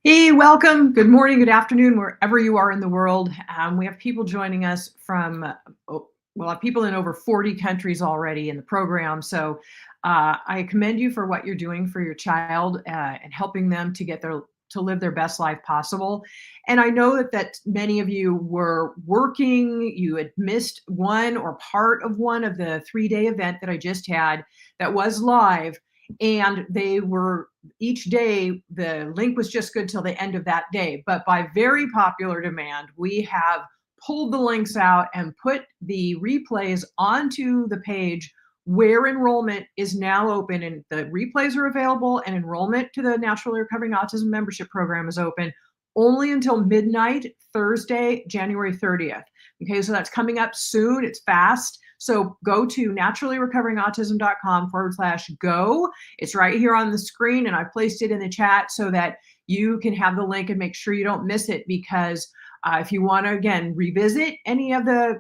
Hey, welcome. Good morning, good afternoon, wherever you are in the world. We have people joining us from, we'll have people in over 40 countries already in the program. So I commend you for what you're doing for your child and helping them to to live their best life possible. And I know that many of you were working, you had missed one or part of one of the 3-day event that I just had that was live. And they were each day, the link was just good till the end of that day. But by very popular demand, we have pulled the links out and put the replays onto the page where enrollment is now open, and the replays are available, and enrollment to the Naturally Recovering Autism membership program is open only until midnight Thursday, January 30th. Okay, so that's coming up soon. It's fast. So go to naturallyrecoveringautism.com/go. It's right here on the screen, and I placed it in the chat so that you can have the link and make sure you don't miss it, because if you want to, again, revisit any of the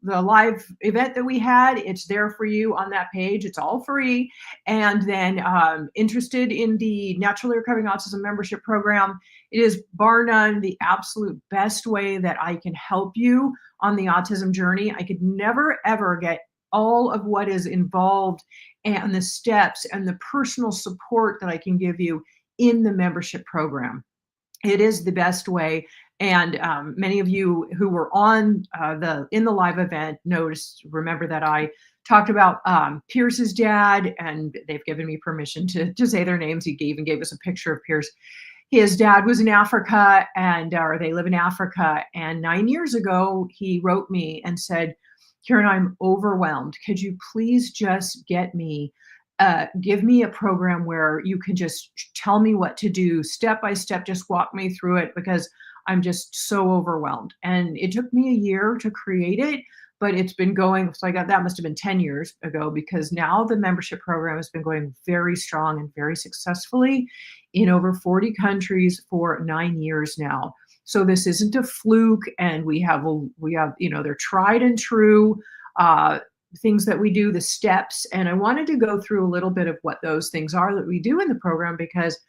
live event that we had, it's there for you on that page. It's all free. And then interested in the Naturally Recovering Autism membership program, it is bar none the absolute best way that I can help you on the autism journey. I could never, ever get all of what is involved and the steps and the personal support that I can give you in the membership program. It is the best way. And many of you who were on in the live event remember that I talked about Pierce's dad, and they've given me permission to say their names. He even gave us a picture of Pierce. His dad was in Africa, or they live in Africa. And 9 years ago, he wrote me and said, "Karen, I'm overwhelmed. Could you please just give me a program where you can just tell me what to do step by step, just walk me through it, because I'm just so overwhelmed." And it took me a year to create it, but it's been going. So that must have been 10 years ago, because now the membership program has been going very strong and very successfully in over 40 countries for 9 years now. So this isn't a fluke, and we have, they're tried and true things that we do, the steps. And I wanted to go through a little bit of what those things are that we do in the program, because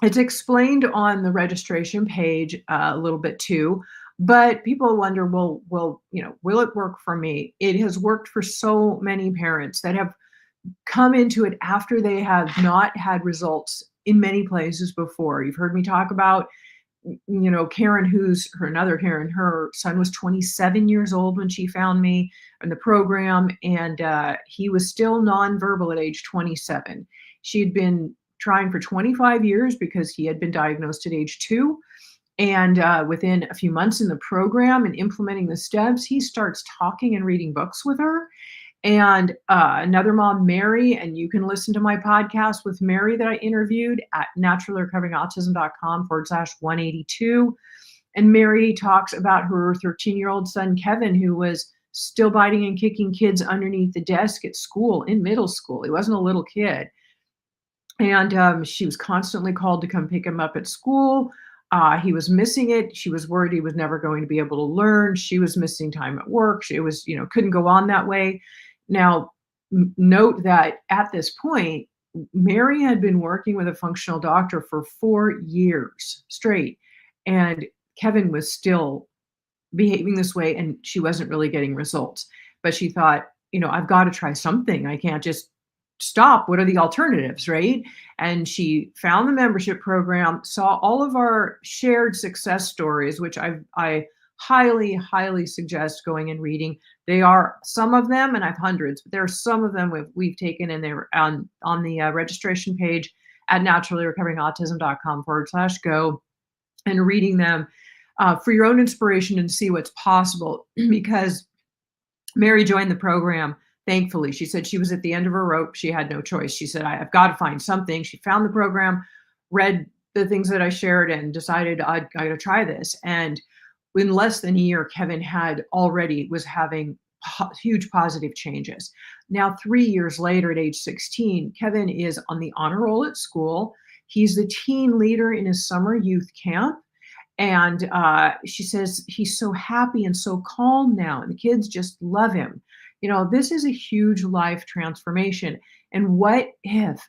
it's explained on the registration page a little bit too. But people wonder, well, will it work for me? It has worked for so many parents that have come into it after they have not had results in many places before. You've heard me talk about, Karen, another Karen. Her son was 27 years old when she found me in the program, and he was still nonverbal at age 27. She had been trying for 25 years because he had been diagnosed at age 2. And within a few months in the program and implementing the steps, he starts talking and reading books with her. And another mom, Mary, and you can listen to my podcast with Mary that I interviewed at naturallyrecoveringautism.com/182. And Mary talks about her 13-year-old son, Kevin, who was still biting and kicking kids underneath the desk at school, in middle school. He wasn't a little kid. And she was constantly called to come pick him up at school. He was missing it. She was worried he was never going to be able to learn. She was missing time at work. It was, couldn't go on that way. Now, note that at this point, Mary had been working with a functional doctor for 4 years straight, and Kevin was still behaving this way, and she wasn't really getting results. But she thought, I've got to try something. I can't just stop. What are the alternatives, right? And she found the membership program, saw all of our shared success stories, which I highly, highly suggest going and reading. They are some of them, and I have hundreds, but there are some of them we've taken, and they're on the registration page at naturallyrecoveringautism.com/go, and reading them for your own inspiration and see what's possible. Because Mary joined the program. Thankfully, she said she was at the end of her rope. She had no choice. She said, I've got to find something. She found the program, read the things that I shared, and decided I got to try this. And in less than a year, Kevin was having huge positive changes. Now, 3 years later, at age 16, Kevin is on the honor roll at school. He's the teen leader in his summer youth camp. And she says he's so happy and so calm now, and the kids just love him. This is a huge life transformation. And what if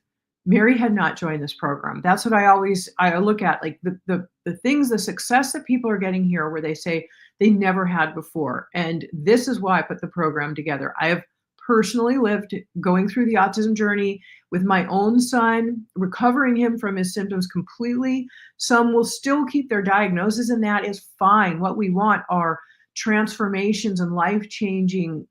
Mary had not joined this program. That's what I look at, like the things, the success that people are getting here where they say they never had before. And this is why I put the program together. I have personally lived going through the autism journey with my own son, recovering him from his symptoms completely. Some will still keep their diagnosis, and that is fine. What we want are transformations and life-changing,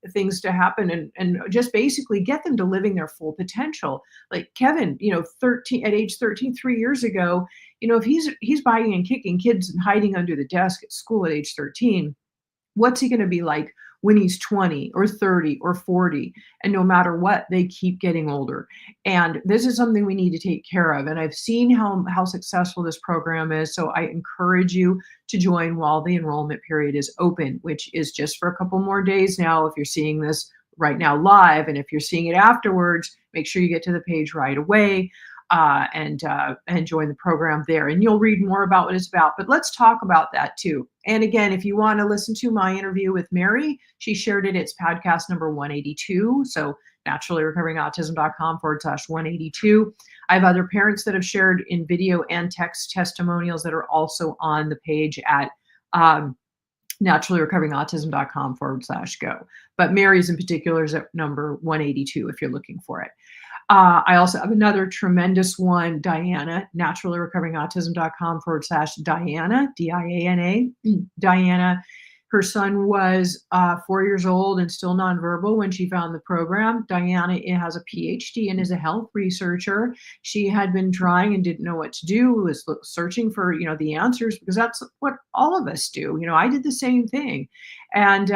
things to happen, and just basically get them to living their full potential. Like Kevin, 13 at age 13, 3 years ago, if he's biting and kicking kids and hiding under the desk at school at age 13, what's he going to be like when he's 20 or 30 or 40? And no matter what, they keep getting older. And this is something we need to take care of. And I've seen how successful this program is. So I encourage you to join while the enrollment period is open, which is just for a couple more days now. If you're seeing this right now live, and if you're seeing it afterwards, make sure you get to the page right away. And join the program there, and you'll read more about what it's about. But let's talk about that too. And again, if you want to listen to my interview with Mary, she shared it. It's podcast number 182. So naturallyrecoveringautism.com/182. I have other parents that have shared in video and text testimonials that are also on the page at naturallyrecoveringautism.com/go. But Mary's in particular is at number 182 if you're looking for it. I also have another tremendous one, Diana, naturallyrecoveringautism.com/Diana, Diana. Diana, her son was 4 years old and still nonverbal when she found the program. Diana has a PhD and is a health researcher. She had been trying and didn't know what to do, was searching for, the answers, because that's what all of us do. I did the same thing. And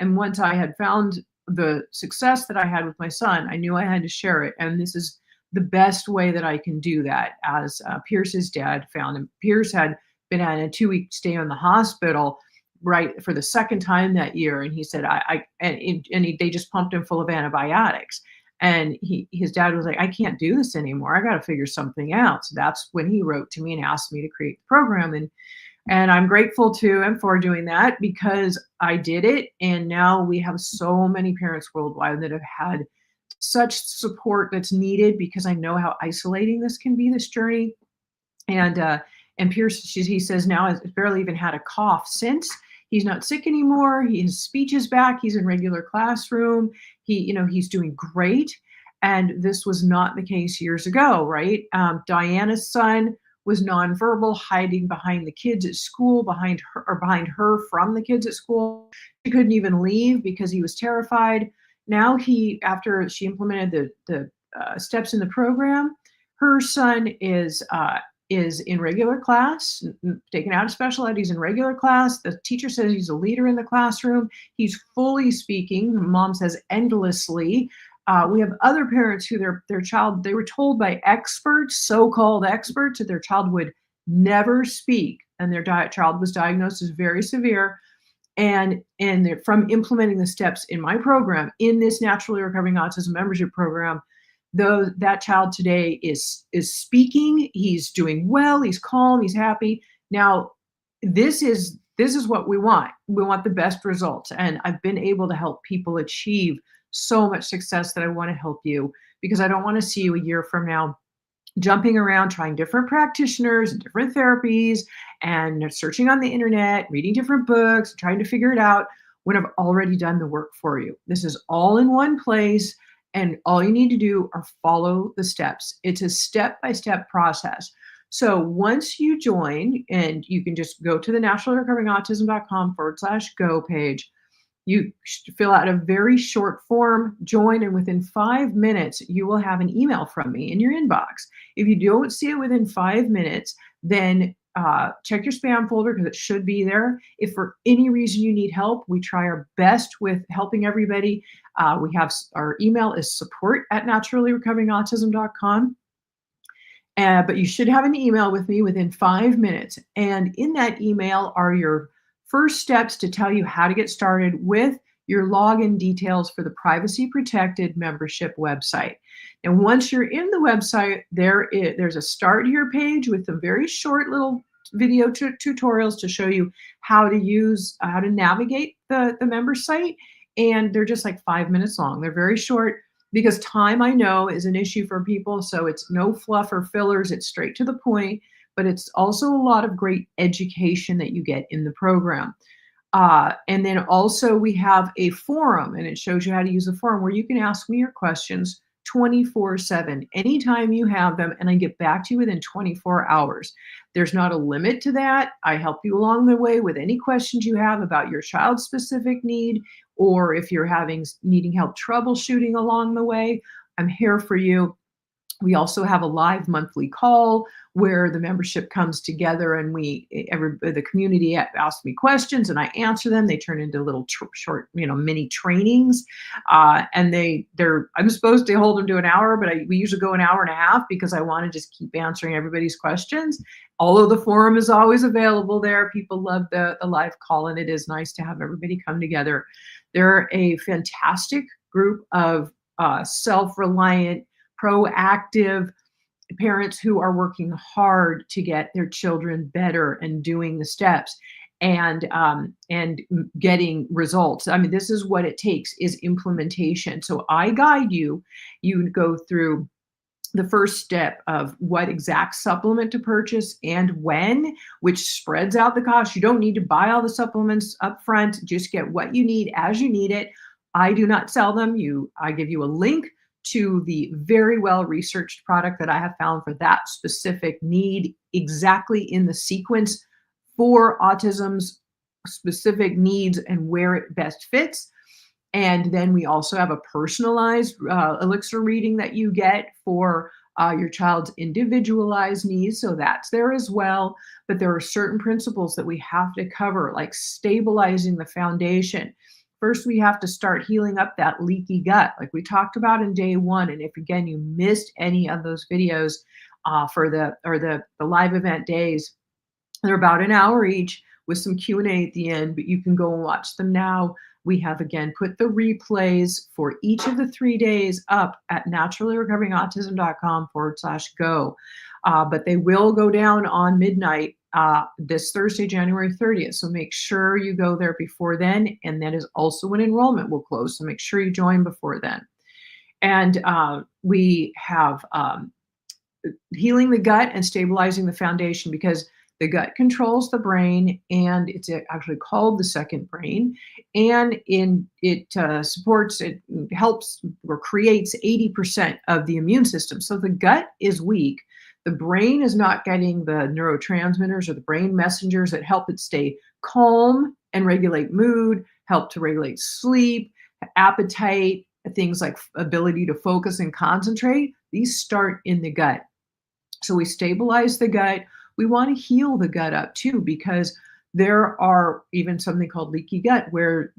once I had found the success that I had with my son, I knew I had to share it. And this is the best way that I can do that. As Pierce's dad found him. Pierce had been at a 2-week stay in the hospital right for the second time that year. And he said, they just pumped him full of antibiotics. And his dad was like, I can't do this anymore. I got to figure something out. So that's when he wrote to me and asked me to create the program. And I'm grateful to him for doing that, because I did it. And now we have so many parents worldwide that have had such support that's needed, because I know how isolating this can be, this journey. And Pierce, he says now has barely even had a cough since. He's not sick anymore. His speech is back. He's in regular classroom. He's doing great. And this was not the case years ago, right? Diana's son was nonverbal, hiding behind the kids at school, behind her from the kids at school. She couldn't even leave because he was terrified. Now after she implemented the steps in the program, her son is in regular class, taken out of special ed. He's in regular class. The teacher says he's a leader in the classroom. He's fully speaking. Mom says endlessly. We have other parents who their child, they were told by experts, so-called experts, that their child would never speak, and their child was diagnosed as very severe. And from implementing the steps in my program, in this Naturally Recovering Autism membership program, that child today is speaking. He's doing well. He's calm. He's happy. Now, this is what we want. We want the best results, and I've been able to help people achieve so much success that I want to help you, because I don't want to see you a year from now jumping around trying different practitioners and different therapies and searching on the internet, reading different books, trying to figure it out when I've already done the work for you. This is all in one place, and all you need to do are follow the steps. It's a step-by-step process. So once you join, and you can just go to the naturallyrecoveringautism.com/go page, you fill out a very short form, join, and within 5 minutes, you will have an email from me in your inbox. If you don't see it within 5 minutes, then check your spam folder, because it should be there. If for any reason you need help, we try our best with helping everybody. We have our email is support@naturallyrecoveringautism.com. But you should have an email with me within 5 minutes. And in that email are your first steps to tell you how to get started with your login details for the privacy protected membership website. And once you're in the website, there's a start here page with some very short little video tutorials to show you how to navigate the member site. And they're just like 5 minutes long. They're very short. because time I know is an issue for people. So it's no fluff or fillers, it's straight to the point, but it's also a lot of great education that you get in the program. And then also we have a forum, and it shows you how to use a forum where you can ask me your questions 24/7, anytime you have them, and I get back to you within 24 hours. There's not a limit to that. I help you along the way with any questions you have about your child's specific need, or if you're needing help troubleshooting along the way, I'm here for you. We also have a live monthly call where the membership comes together, and the community asks me questions and I answer them. They turn into little short, mini trainings. I'm supposed to hold them to an hour, but we usually go an hour and a half because I want to just keep answering everybody's questions. Although the forum is always available there, people love the live call, and it is nice to have everybody come together. They're a fantastic group of self-reliant, proactive parents who are working hard to get their children better and doing the steps and getting results. I mean, this is what it takes, is implementation. So I guide you. You go through the first step of what exact supplement to purchase and when, which spreads out the cost. You don't need to buy all the supplements up front. Just get what you need as you need it. I do not sell them. I give you a link to the very well-researched product that I have found for that specific need, exactly in the sequence for autism's specific needs and where it best fits. And then we also have a personalized elixir reading that you get for your child's individualized needs. So that's there as well. But there are certain principles that we have to cover, like stabilizing the foundation. First, we have to start healing up that leaky gut, like we talked about in day one. And if, again, you missed any of those videos for the live event days, they're about an hour each with some Q&A at the end, but you can go and watch them now. We have, again, put the replays for each of the 3 days up at naturallyrecoveringautism.com/go. But they will go down on midnight this Thursday, January 30th. So make sure you go there before then. And that is also when enrollment will close. So make sure you join before then. And we have healing the gut and stabilizing the foundation, because the gut controls the brain, and it's actually called the second brain. And it supports, it helps or creates 80% of the immune system. So the gut is weak. The brain is not getting the neurotransmitters or the brain messengers that help it stay calm and regulate mood, help to regulate sleep, appetite, things like ability to focus and concentrate. These start in the gut. So we stabilize the gut. We want to heal the gut up too, because there are even something called leaky gut, where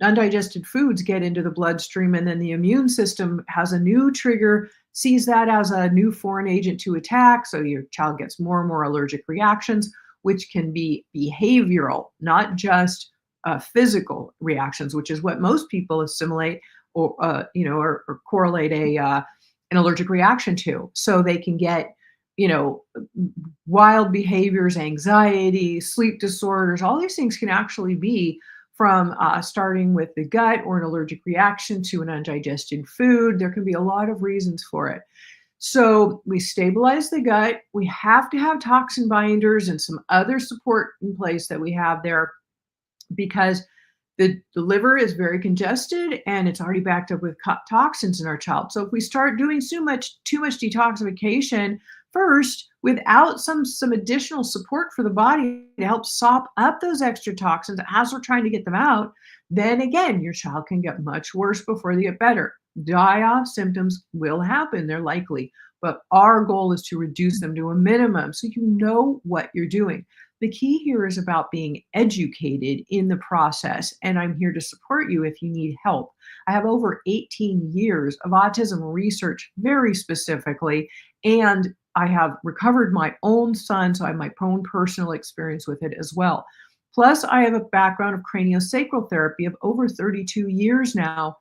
undigested foods get into the bloodstream, and then the immune system has a new trigger, sees that as a new foreign agent to attack. So your child gets more and more allergic reactions, which can be behavioral, not just physical reactions, which is what most people assimilate or correlate an allergic reaction to. So they can get wild behaviors, anxiety, sleep disorders. All these things can actually be from starting with the gut or an allergic reaction to an undigested food. There can be a lot of reasons for it. So we stabilize the gut. We have to have toxin binders and some other support in place that we have there, because the liver is very congested and it's already backed up with toxins in our child. So if we start doing too much detoxification first, without some additional support for the body to help sop up those extra toxins as we're trying to get them out, then again, your child can get much worse before they get better. Die-off symptoms will happen, they're likely, but our goal is to reduce them to a minimum so you know what you're doing. The key here is about being educated in the process, and I'm here to support you if you need help. I have over 18 years of autism research, very specifically, and I have recovered my own son, so I have my own personal experience with it as well. Plus, I have a background of craniosacral therapy of over 32 years now,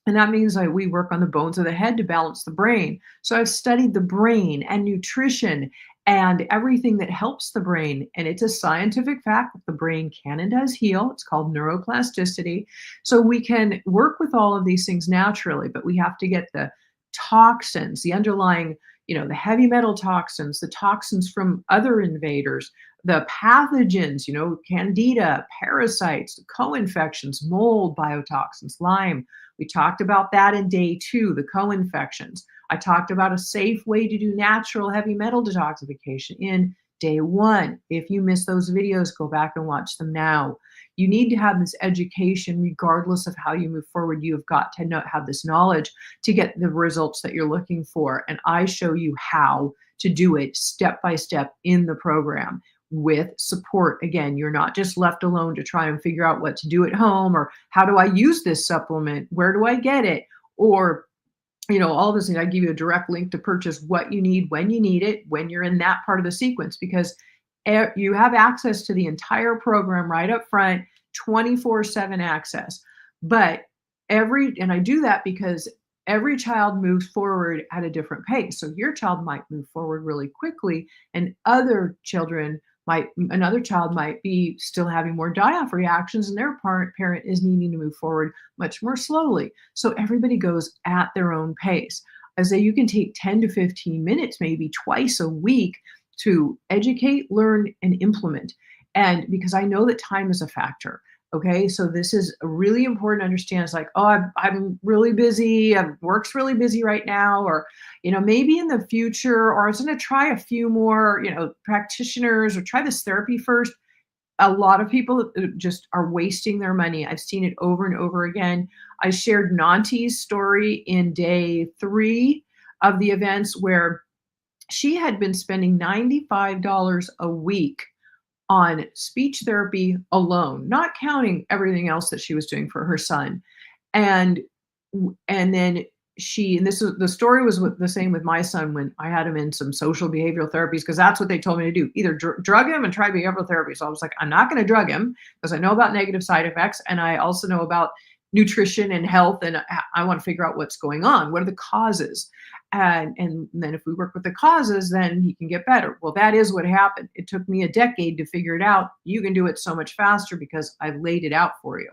and that means we work on the bones of the head to balance the brain. So I've studied the brain and nutrition and everything that helps the brain. And it's a scientific fact that the brain can and does heal. It's called neuroplasticity. So we can work with all of these things naturally, but we have to get the toxins, the underlying, the heavy metal toxins, the toxins from other invaders, the pathogens, candida, parasites, co-infections, mold, biotoxins, Lyme. We talked about that in day 2, the co-infections. I talked about a safe way to do natural heavy metal detoxification in day 1. If you missed those videos, go back and watch them now. You need to have this education regardless of how you move forward. You've got to have this knowledge to get the results that you're looking for. And I show you how to do it step by step in the program with support. Again, you're not just left alone to try and figure out what to do at home, or how do I use this supplement? Where do I get it? Or all of this, I give you a direct link to purchase what you need, when you need it, when you're in that part of the sequence, because you have access to the entire program right up front, 24/7 access. But and I do that because every child moves forward at a different pace. So your child might move forward really quickly, and another child might be still having more die-off reactions, and their parent is needing to move forward much more slowly. So everybody goes at their own pace. I say you can take 10 to 15 minutes, maybe twice a week, to educate, learn, and implement. And because I know that time is a factor. Okay, so this is really important to understand. It's like, oh, I'm really busy. Work's really busy right now, or maybe in the future, or I was going to try a few more, practitioners, or try this therapy first. A lot of people just are wasting their money. I've seen it over and over again. I shared Nanti's story in day 3 of the events, where she had been spending $95 a week on speech therapy alone, not counting everything else that she was doing for her son. And then the story was the same with my son when I had him in some social behavioral therapies, because that's what they told me to do. Either drug him and try behavioral therapy. So I was like, I'm not going to drug him because I know about negative side effects, and I also know about nutrition and health, and I want to figure out what's going on. What are the causes? And then if we work with the causes, then he can get better. Well, that is what happened. It took me a decade to figure it out. You can do it so much faster because I've laid it out for you.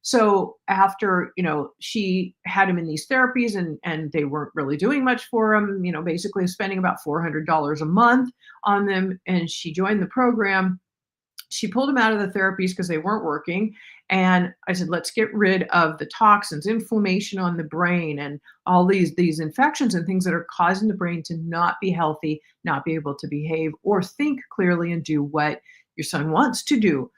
So after, she had him in these therapies, and they weren't really doing much for him, basically spending about $400 a month on them. And she joined the program. She pulled him out of the therapies because they weren't working. And I said, let's get rid of the toxins, inflammation on the brain, and all these infections and things that are causing the brain to not be healthy, not be able to behave or think clearly and do what your son wants to do.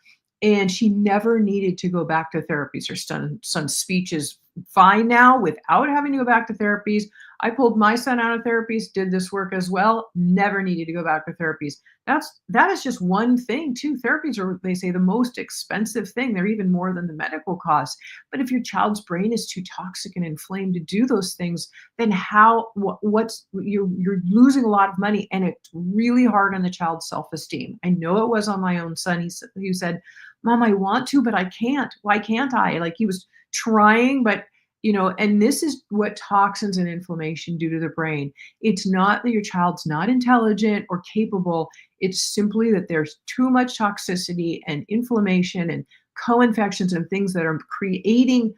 And she never needed to go back to therapies. Her son's speech is fine now without having to go back to therapies. I pulled my son out of therapies, did this work as well, never needed to go back to therapies. That is just one thing too. Therapies are, they say, the most expensive thing. They're even more than the medical costs. But if your child's brain is too toxic and inflamed to do those things, then you're losing a lot of money, and it's really hard on the child's self-esteem. I know it was on my own son. He said, Mom, I want to, but I can't. Why can't I? Like, he was trying, but and this is what toxins and inflammation do to the brain. It's not that your child's not intelligent or capable. It's simply that there's too much toxicity and inflammation and co-infections and things that are creating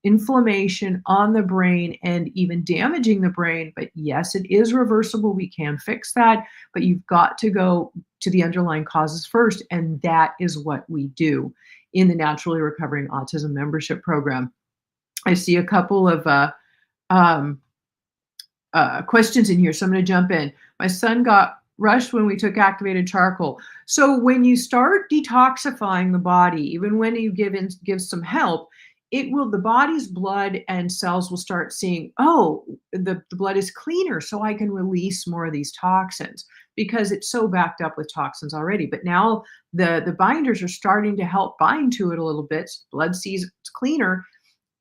inflammation on the brain and even damaging the brain. But yes, it is reversible. We can fix that, but you've got to go to the underlying causes first. And that is what we do in the Naturally Recovering Autism membership program. I see a couple of questions in here, so I'm going to jump in. My son got rushed when we took activated charcoal. So when you start detoxifying the body, even when you give some help, the body's blood and cells will start seeing, oh, the blood is cleaner, so I can release more of these toxins because it's so backed up with toxins already. But now the binders are starting to help bind to it a little bit. Blood sees it's cleaner,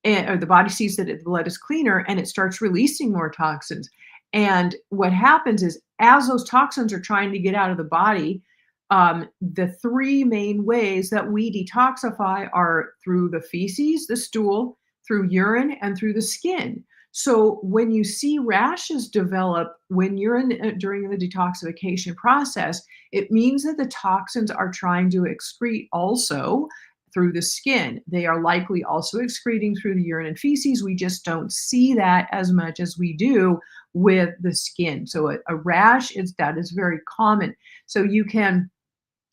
or the body sees that the blood is cleaner, and it starts releasing more toxins. And what happens is, as those toxins are trying to get out of the body, the 3 main ways that we detoxify are through the feces, the stool, through urine, and through the skin. So when you see rashes develop when you're during the detoxification process, it means that the toxins are trying to excrete also through the skin. They are likely also excreting through the urine and feces. We just don't see that as much as we do with the skin. So a rash is that is very common. So you can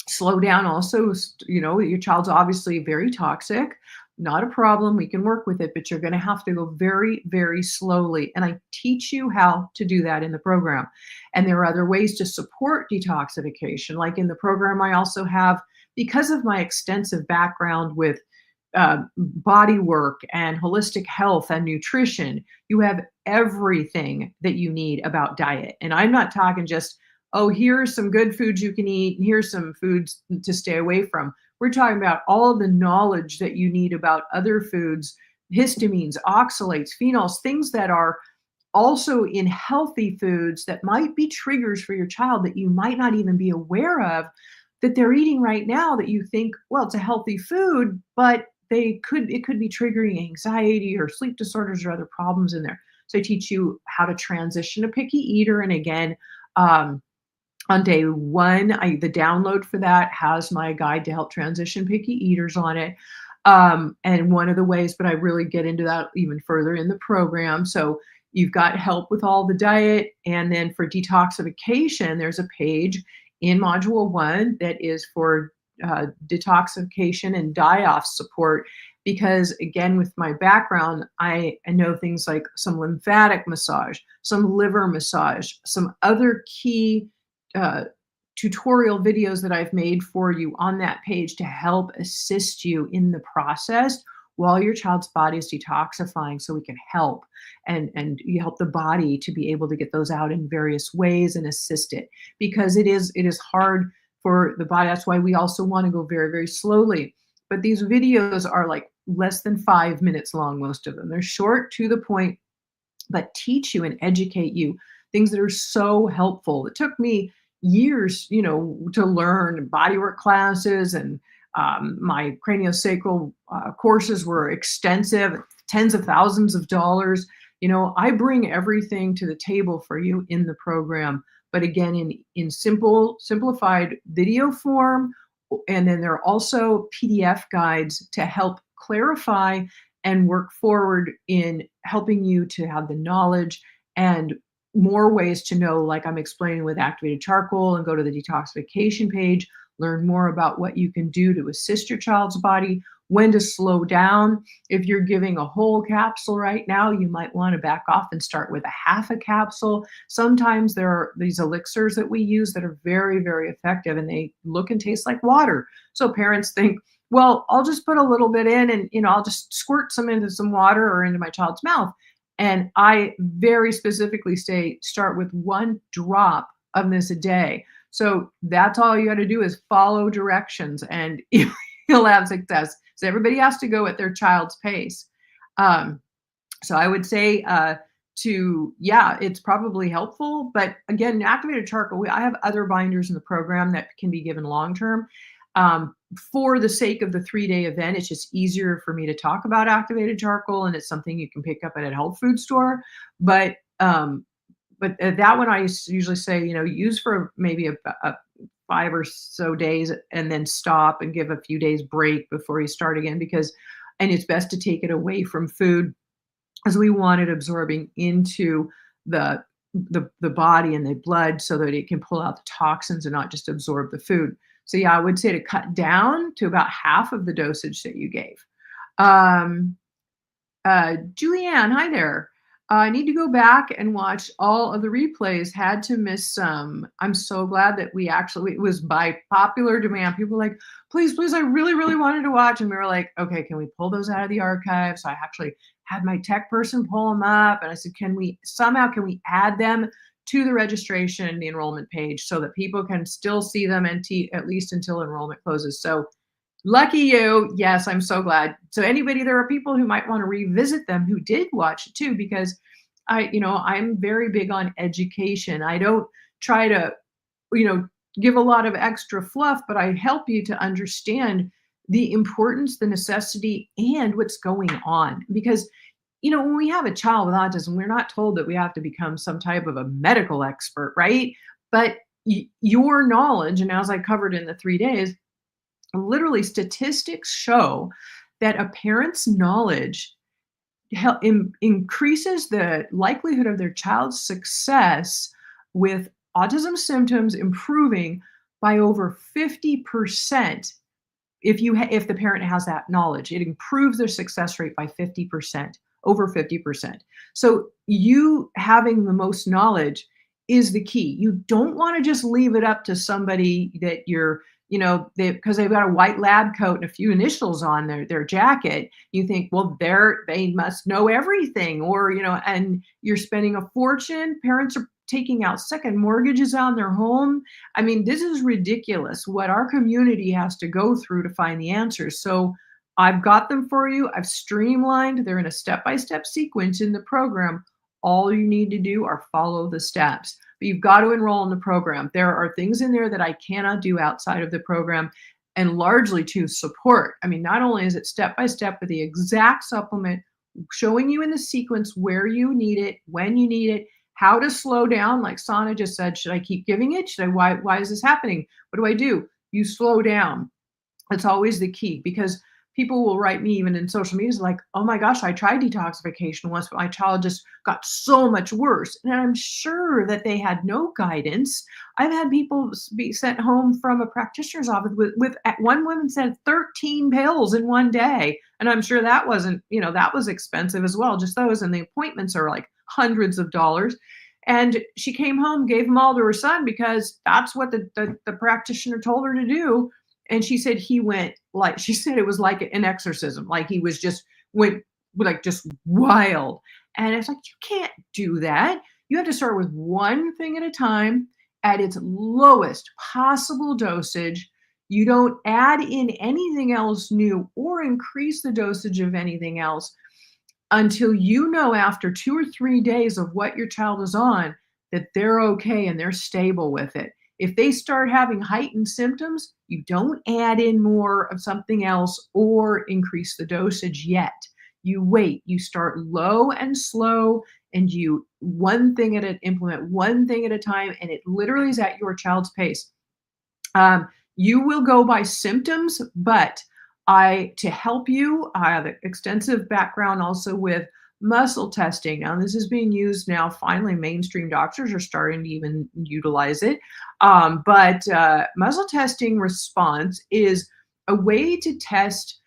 slow down also, your child's obviously very toxic, not a problem, we can work with it, but you're going to have to go very, very slowly, and I teach you how to do that in the program. And there are other ways to support detoxification, like in the program I also have, because of my extensive background with body work and holistic health and nutrition, you have everything that you need about diet. And I'm not talking just, oh, here's some good foods you can eat, and here's some foods to stay away from. We're talking about all the knowledge that you need about other foods, histamines, oxalates, phenols, things that are also in healthy foods that might be triggers for your child that you might not even be aware of that they're eating right now, that you think, well, it's a healthy food, but it could be triggering anxiety or sleep disorders or other problems in there. So I teach you how to transition a picky eater. And again, um, on day one, the download for that has my guide to help transition picky eaters on it. And one of the ways, but I really get into that even further in the program. So you've got help with all the diet. And then for detoxification, there's a page in module one that is for detoxification and die-off support. Because again, with my background, I know things like some lymphatic massage, some liver massage, some other key uh, tutorial videos that I've made for you on that page to help assist you in the process while your child's body is detoxifying, so we can help and you help the body to be able to get those out in various ways and assist it, because it is hard for the body. That's why we also want to go very, very slowly. But these videos are like less than 5 minutes long, most of them. They're short, to the point, but teach you and educate you things that are so helpful. It took me years, to learn bodywork classes, and my craniosacral courses were extensive, tens of thousands of dollars. I bring everything to the table for you in the program, but again, in simplified video form. And then there are also PDF guides to help clarify and work forward in helping you to have the knowledge and more ways to know, like I'm explaining with activated charcoal, and go to the detoxification page, learn more about what you can do to assist your child's body, when to slow down. If you're giving a whole capsule right now, you might want to back off and start with a half a capsule. Sometimes there are these elixirs that we use that are very, very effective, and they look and taste like water. So parents think, well, I'll just put a little bit in, and I'll just squirt some into some water or into my child's mouth. And I very specifically say, start with 1 drop of this a day. So that's all you got to do is follow directions, and you'll have success. So everybody has to go at their child's pace. Um, so I would say it's probably helpful. But again, activated charcoal, I have other binders in the program that can be given long term. For the sake of the 3-day event, it's just easier for me to talk about activated charcoal, and it's something you can pick up at a health food store. But that one I usually say, use for maybe a 5 or so days, and then stop and give a few days break before you start again, and it's best to take it away from food, as we want it absorbing into the body and the blood, so that it can pull out the toxins and not just absorb the food. So yeah, I would say to cut down to about half of the dosage that you gave. Julianne, hi there. I need to go back and watch all of the replays. Had to miss some. I'm so glad that it was by popular demand. People were like, please, please, I really, really wanted to watch. And we were like, okay, can we pull those out of the archive? So I actually had my tech person pull them up. And I said, can we add them to the registration, the enrollment page, so that people can still see them at least until enrollment closes. So lucky you. Yes, I'm so glad. So there are people who might want to revisit them who did watch it too, because I'm very big on education. I don't try to, give a lot of extra fluff, but I help you to understand the importance, the necessity, and what's going on. Because when we have a child with autism, we're not told that we have to become some type of a medical expert, right? But your knowledge, and as I covered in the 3 days, literally statistics show that a parent's knowledge increases the likelihood of their child's success with autism symptoms improving by over 50% if the parent has that knowledge. It improves their success rate by 50%, over 50%. So you having the most knowledge is the key. You don't want to just leave it up to somebody that because they've got a white lab coat and a few initials on their jacket. You think, well, they must know everything, or and you're spending a fortune. Parents are taking out second mortgages on their home. I mean, this is ridiculous what our community has to go through to find the answers. So I've got them for you. I've streamlined. They're in a step-by-step sequence in the program. All you need to do are follow the steps. But you've got to enroll in the program. There are things in there that I cannot do outside of the program, and largely to support. I mean, not only is it step-by-step, but the exact supplement showing you in the sequence where you need it, when you need it, how to slow down. Like Sana just said, should I keep giving it? Why is this happening? What do I do? You slow down. It's always the key, because people will write me even in social media like, oh my gosh, I tried detoxification once, but my child just got so much worse. And I'm sure that they had no guidance. I've had people be sent home from a practitioner's office with one woman said 13 pills in one day. And I'm sure that wasn't, that was expensive as well. Just those, and the appointments are like hundreds of dollars. And she came home, gave them all to her son because that's what the practitioner told her to do. And she said she said it was like an exorcism. Like he was went like just wild. And it's like, you can't do that. You have to start with one thing at a time at its lowest possible dosage. You don't add in anything else new or increase the dosage of anything else until after 2 or 3 days of what your child is on, that they're okay and they're stable with it. If they start having heightened symptoms, you don't add in more of something else or increase the dosage yet. You wait, you start low and slow, and you implement one thing at a time, and it literally is at your child's pace. You will go by symptoms, but to help you, I have an extensive background also with muscle testing. Now, this is being used now. Finally, mainstream doctors are starting to even utilize it. But muscle testing response is a way to test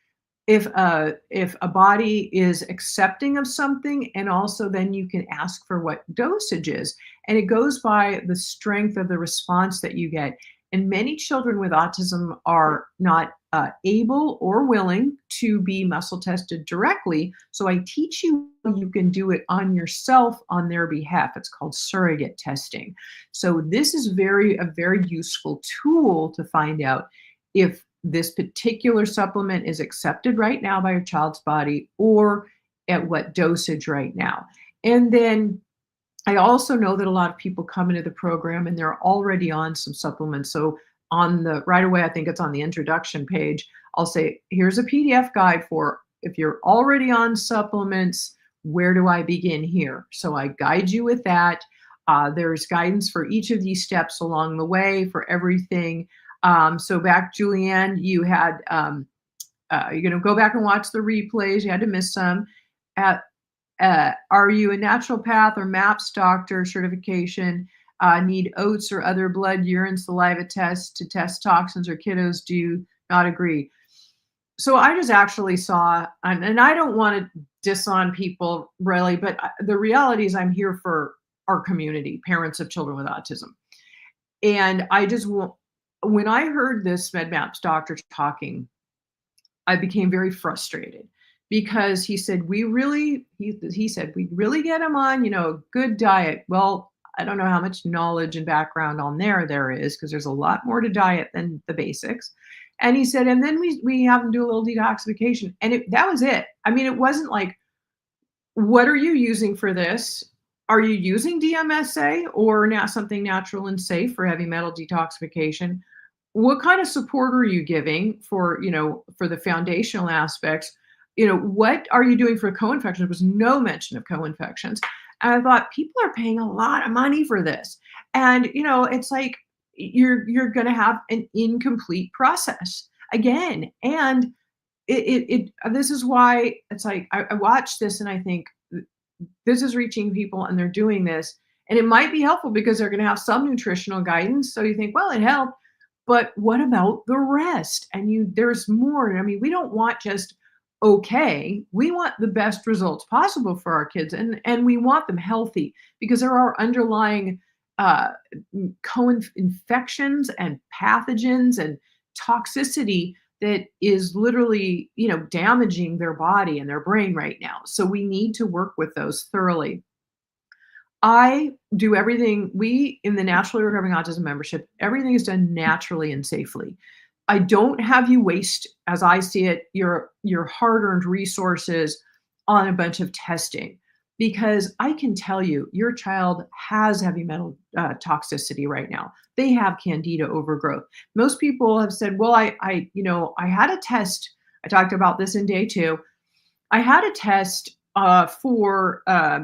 if a body is accepting of something, and also then you can ask for what dosage is. And it goes by the strength of the response that you get. And many children with autism are not able or willing to be muscle tested directly. So I teach you how you can do it on yourself on their behalf. It's called surrogate testing. So this is a very useful tool to find out if this particular supplement is accepted right now by your child's body, or at what dosage right now. And then I also know that a lot of people come into the program and they're already on some supplements. So right away, I think it's on the introduction page, I'll say, here's a PDF guide for if you're already on supplements, where do I begin here? So I guide you with that. There's guidance for each of these steps along the way for everything. So back, Julianne, you had, you're going to go back and watch the replays. You had to miss some. Are you a naturopath or MAPS doctor certification? Need oats or other blood, urine, saliva tests to test toxins, or kiddos do not agree? So I just actually saw, and I don't want to diss on people really, but the reality is I'm here for our community, parents of children with autism. And when I heard this MedMaps doctor talking, I became very frustrated, because he said, we really get him on, a good diet. Well, I don't know how much knowledge and background on there is, because there's a lot more to diet than the basics. And he said, and then we have them do a little detoxification. And that was it. I mean, it wasn't like, what are you using for this? Are you using DMSA or now something natural and safe for heavy metal detoxification? What kind of support are you giving for the foundational aspects? what are you doing for co-infections? There was no mention of co-infections. And I thought people are paying a lot of money for this. And, it's like you're going to have an incomplete process again. And this is why it's like I watch this and I think this is reaching people and they're doing this. And it might be helpful because they're going to have some nutritional guidance. So you think, well, it helped. But what about the rest? And there's more. I mean, we don't want just okay. We want the best results possible for our kids, and we want them healthy because there are underlying uh, co-infections and pathogens and toxicity that is literally, damaging their body and their brain right now. So we need to work with those thoroughly. I do everything we in the Naturally Recovering Autism membership, everything is done naturally and safely. I don't have you waste, as I see it, your hard-earned resources on a bunch of testing because I can tell you your child has heavy metal toxicity right now. They have candida overgrowth. Most people have said, "Well, I had a test." I talked about this in day 2. I had a test for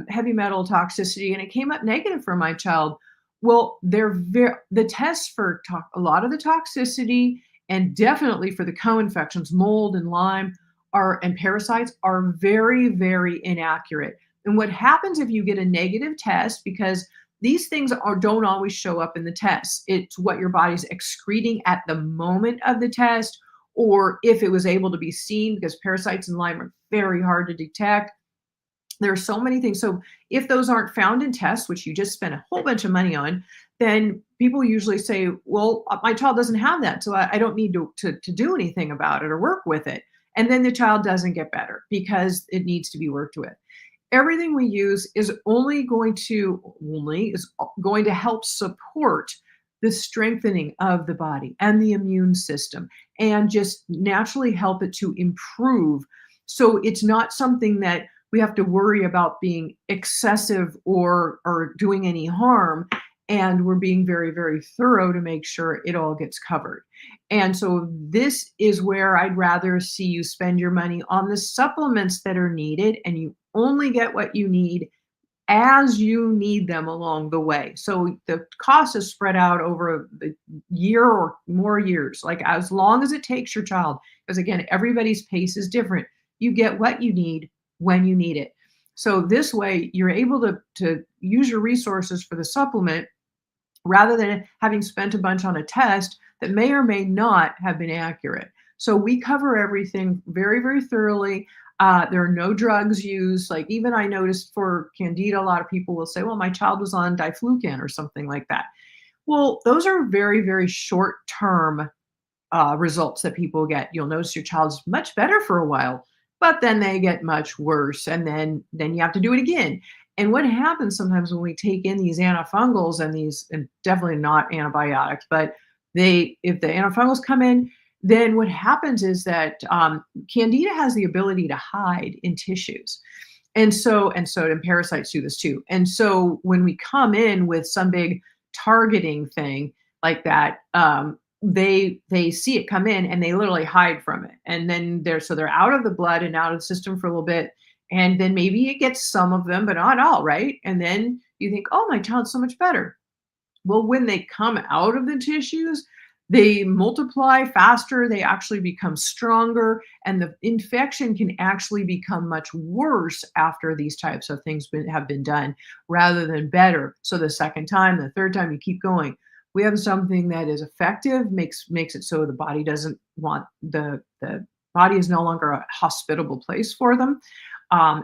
heavy metal toxicity, and it came up negative for my child. Well, the tests for a lot of the toxicity, and definitely for the co-infections, mold and Lyme, and parasites are very, very inaccurate. And what happens if you get a negative test, because these things don't always show up in the test. It's what your body's excreting at the moment of the test, or if it was able to be seen, because parasites and Lyme are very hard to detect. There are so many things. So if those aren't found in tests, which you just spent a whole bunch of money on, then people usually say, well, my child doesn't have that, so I don't need to do anything about it or work with it. And then the child doesn't get better because it needs to be worked with. Everything we use is going to help support the strengthening of the body and the immune system and just naturally help it to improve. So it's not something that we have to worry about being excessive or doing any harm. And we're being very, very thorough to make sure it all gets covered. And so this is where I'd rather see you spend your money on the supplements that are needed, and you only get what you need as you need them along the way. So the cost is spread out over the year or more years, like as long as it takes your child, because again, everybody's pace is different. You get what you need when you need it. So this way you're able to use your resources for the supplement rather than having spent a bunch on a test that may or may not have been accurate. So we cover everything very, very thoroughly. There are no drugs used. Like even I noticed for candida, a lot of people will say, well, my child was on diflucan or something like that. Well, those are very, very short-term results that people get. You'll notice your child's much better for a while, but then they get much worse, and then you have to do it again. And what happens sometimes when we take in these antifungals and definitely not antibiotics, but if the antifungals come in, then what happens is that candida has the ability to hide in tissues. And parasites do this too. And so when we come in with some big targeting thing like that, they see it come in and they literally hide from it. And then they're out of the blood and out of the system for a little bit. And then maybe it gets some of them, but not all, right? And then you think, oh, my child's so much better. Well, when they come out of the tissues, they multiply faster, they actually become stronger, and the infection can actually become much worse after these types of things have been done rather than better. So the second time, the third time, you keep going. We have something that is effective, makes it so the body doesn't want the body is no longer a hospitable place for them.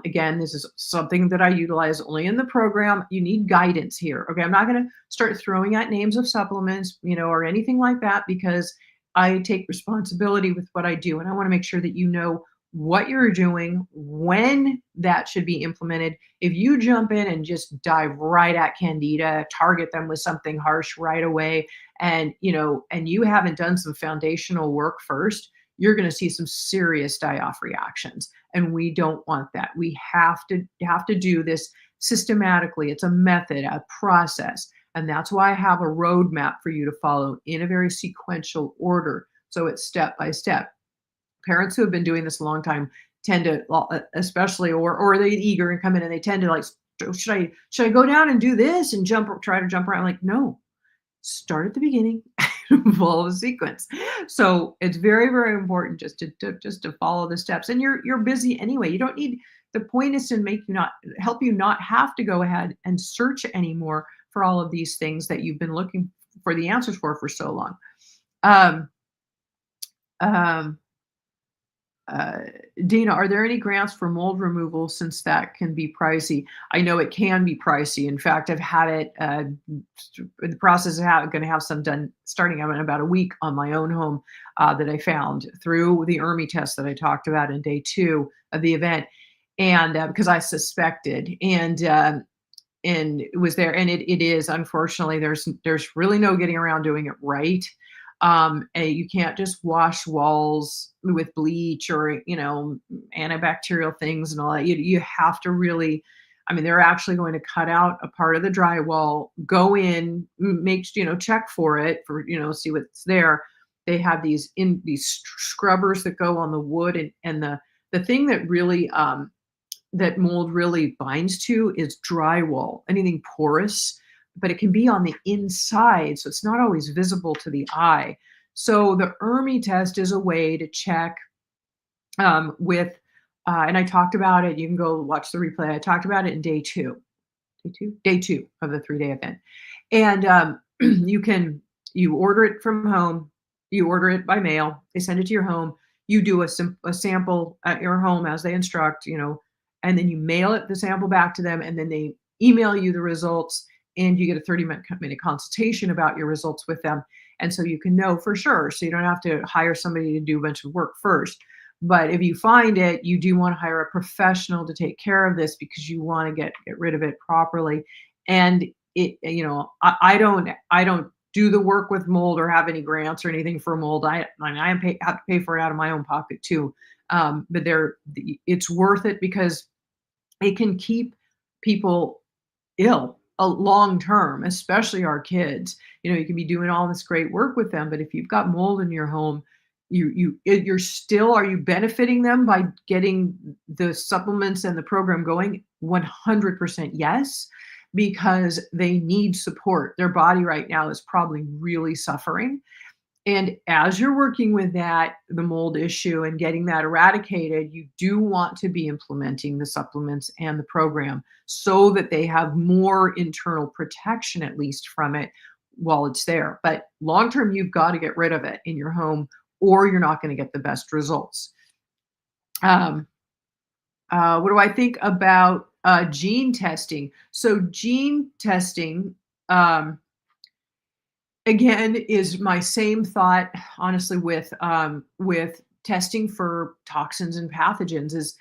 Again, this is something that I utilize only in the program. You need guidance here. Okay, I'm not going to start throwing out names of supplements, or anything like that, because I take responsibility with what I do, and I want to make sure that you know what you're doing, when that should be implemented. If you jump in and just dive right at candida, target them with something harsh right away, and you haven't done some foundational work first, you're going to see some serious die-off reactions. And we don't want that. We have to do this systematically. It's a method, a process. And that's why I have a roadmap for you to follow in a very sequential order. So it's step by step. Parents who have been doing this a long time, tend to, especially, or they get eager and come in and they tend to like, should I go down and do this and try to jump around? Like, no, start at the beginning, follow the sequence. So it's very, very important just to follow the steps. And you're busy anyway. You don't need, the point is to make you not, help you not have to go ahead and search anymore for all of these things that you've been looking for the answers for so long. Um, um, uh, Dina, are there any grants for mold removal since that can be pricey? I know it can be pricey. In fact, I've had it in the process of going to have some done starting in about a week on my own home that I found through the ERMI test that I talked about in day 2 of the event, and because I suspected, and it was there, and it is, unfortunately, there's really no getting around doing it right. And you can't just wash walls with bleach or, antibacterial things and all that. You have to really, I mean, they're actually going to cut out a part of the drywall, go in, make, check for it, for, see what's there. They have these scrubbers that go on the wood, and the thing that really that mold really binds to is drywall, anything porous, but it can be on the inside, so it's not always visible to the eye. So the ERMI test is a way to check and I talked about it. You can go watch the replay. I talked about it in day two of the 3-day event. And you order it from home, you order it by mail, they send it to your home, you do a sample at your home as they instruct, and then you mail the sample back to them, and then they email you the results, and you get a 30-minute consultation about your results with them. And so you can know for sure. So you don't have to hire somebody to do a bunch of work first. But if you find it, you do want to hire a professional to take care of this, because you want to get rid of it properly. And I don't do the work with mold or have any grants or anything for mold. I have to pay for it out of my own pocket too. But it's worth it, because it can keep people ill a long term, especially our kids. You can be doing all this great work with them, but if you've got mold in your home, you're still, are you benefiting them by getting the supplements and the program going? 100% yes, because they need support. Their body right now is probably really suffering. And as you're working with the mold issue and getting that eradicated, you do want to be implementing the supplements and the program so that they have more internal protection, at least from it, while it's there. But long term, you've got to get rid of it in your home, or you're not going to get the best results. What do I think about gene testing? So gene testing, again, is my same thought, honestly, with testing for toxins and pathogens. Is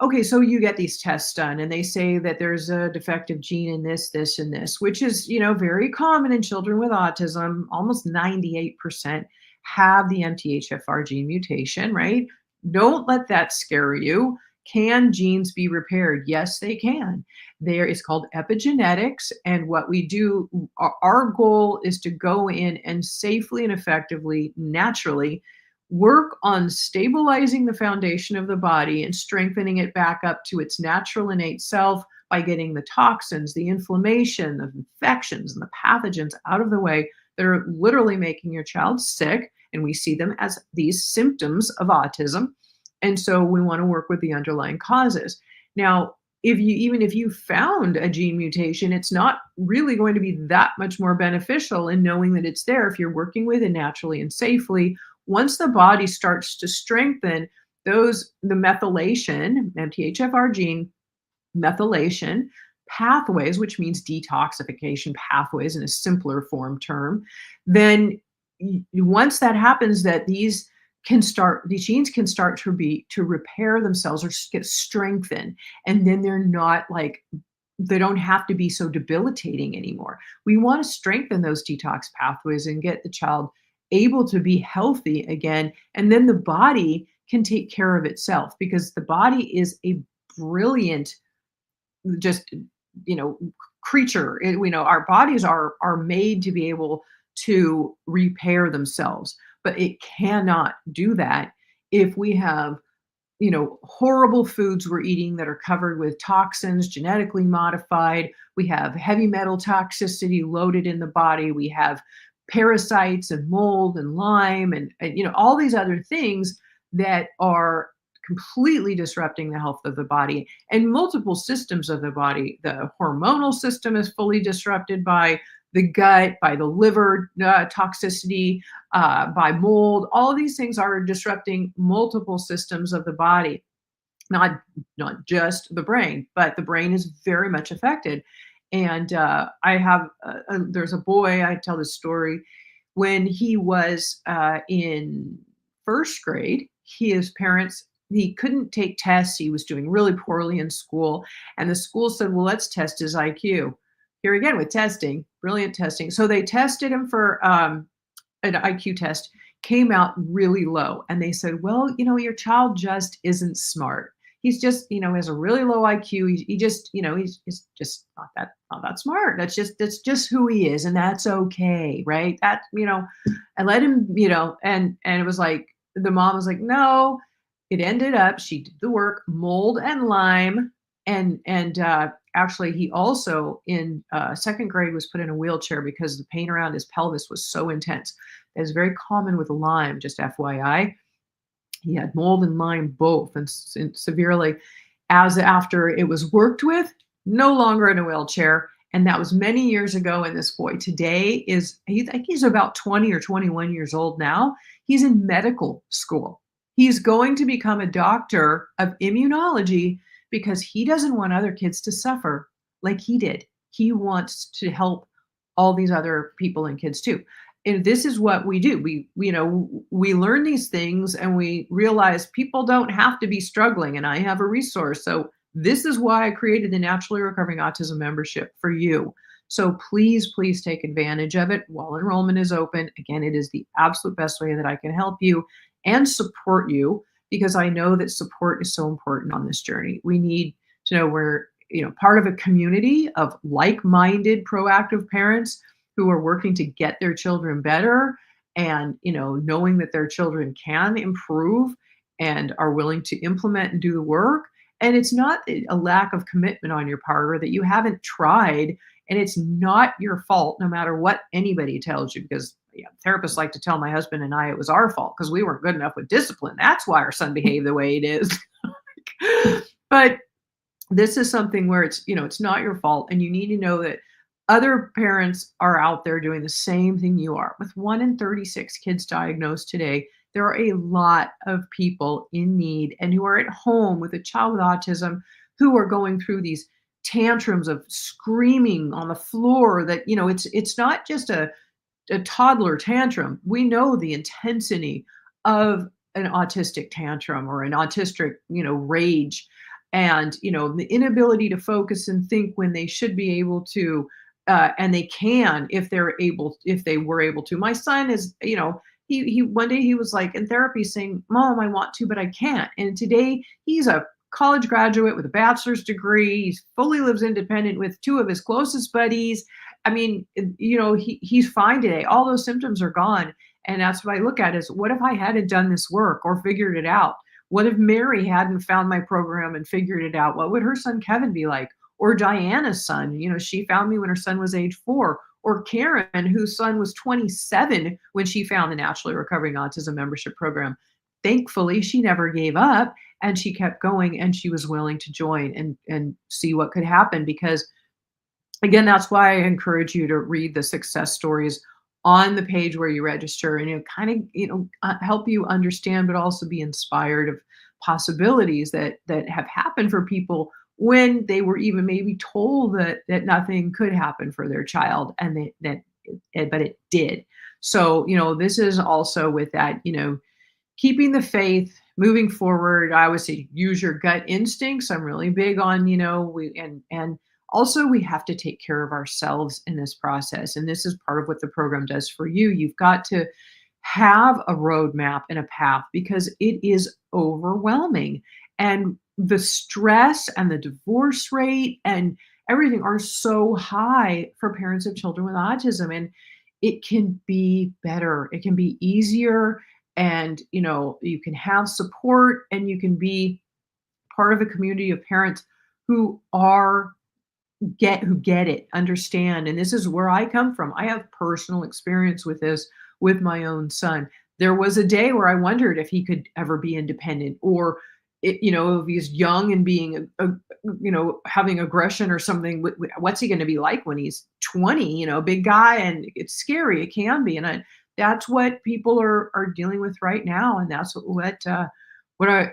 okay, so you get these tests done, and they say that there's a defective gene in this, this, and this, which is, very common in children with autism. Almost 98% have the MTHFR gene mutation, right? Don't let that scare you. Can genes be repaired? Yes, they can. There is called epigenetics. And what we do, our goal is to go in and safely and effectively, naturally, work on stabilizing the foundation of the body and strengthening it back up to its natural innate self by getting the toxins, the inflammation, the infections, and the pathogens out of the way that are literally making your child sick. And we see them as these symptoms of autism. And so we want to work with the underlying causes. Now, even if you found a gene mutation, it's not really going to be that much more beneficial in knowing that it's there if you're working with it naturally and safely. Once the body starts to strengthen the methylation, MTHFR gene methylation pathways, which means detoxification pathways in a simpler form term, then once that happens, that these genes can start to repair themselves or get strengthened, and then they don't have to be so debilitating anymore. We want to strengthen those detox pathways and get the child able to be healthy again, and then the body can take care of itself, because the body is a brilliant, just, creature. Our bodies are made to be able to repair themselves, but it cannot do that if we have horrible foods we're eating that are covered with toxins, genetically modified. We have heavy metal toxicity loaded in the body. We have parasites and mold and Lyme and all these other things that are completely disrupting the health of the body and multiple systems of the body. The hormonal system is fully disrupted by the gut, by the liver toxicity, by mold. All of these things are disrupting multiple systems of the body, not just the brain, but the brain is very much affected. And I have there's a boy. I tell this story when he was in first grade. His parents, he couldn't take tests. He was doing really poorly in school, and the school said, "Well, let's test his IQ." Here again with testing, brilliant testing. So they tested him for an IQ test, came out really low. And they said, well, your child just isn't smart. He's just, has a really low IQ. He just, he's just not that smart. That's just who he is. And that's okay. Right. And let him, and it was like, the mom was like, no, it ended up, she did the work, mold and Lyme. And actually, he also in second grade was put in a wheelchair because the pain around his pelvis was so intense. It's very common with Lyme, just FYI. He had mold and Lyme both, and severely. As after it was worked with, no longer in a wheelchair, and that was many years ago. And this boy today I think he's about 20 or 21 years old now. He's in medical school. He's going to become a doctor of immunology because he doesn't want other kids to suffer like he did. He wants to help all these other people and kids too. And this is what we do. We learn these things and we realize people don't have to be struggling, and I have a resource. So this is why I created the Naturally Recovering Autism membership for you. So please take advantage of it while enrollment is open. Again, it is the absolute best way that I can help you and support you, because I know that support is so important on this journey. We need to know we're, part of a community of like-minded, proactive parents who are working to get their children better, and, knowing that their children can improve and are willing to implement and do the work. And it's not a lack of commitment on your part or that you haven't tried, and it's not your fault no matter what anybody tells you, because therapists like to tell my husband and I it was our fault because we weren't good enough with discipline. That's why our son behaved the way it is. But this is something where it's not your fault, and you need to know that other parents are out there doing the same thing you are. With 1 in 36 kids diagnosed today, there are a lot of people in need and who are at home with a child with autism who are going through these tantrums of screaming on the floor that, it's not just a toddler tantrum. We know the intensity of an autistic tantrum or an autistic, rage, and, the inability to focus and think when they should be able to, and they can if they were able to. My son is, he one day he was like in therapy saying, "Mom, I want to, but I can't." And today he's a college graduate with a bachelor's degree. He fully lives independent with 2 of his closest buddies. I mean, he's fine today. All those symptoms are gone. And that's what I look at is, what if I hadn't done this work or figured it out? What if Mary hadn't found my program and figured it out? What would her son Kevin be like? Or Diana's son, she found me when her son was age 4. Or Karen, whose son was 27 when she found the Naturally Recovering Autism membership program. Thankfully, she never gave up and she kept going, and she was willing to join and see what could happen. Because again, that's why I encourage you to read the success stories on the page where you register, and kind of help you understand, but also be inspired of possibilities that have happened for people when they were even maybe told that nothing could happen for their child, and but it did. So this is also with that, keeping the faith, moving forward. I always say use your gut instincts. I'm really big on, and also we have to take care of ourselves in this process. And this is part of what the program does for you. You've got to have a roadmap and a path, because it is overwhelming. And the stress and the divorce rate and everything are so high for parents of children with autism. And it can be better. It can be easier. and you can have support, and you can be part of a community of parents who are who get it, understand. And this is where I come from. I have personal experience with this with my own son. There was a day where I wondered if he could ever be independent, or if he's young and being having aggression or something. What's he going to be like when he's 20? Big guy, and it's scary. It can be, and that's what people are dealing with right now, and that's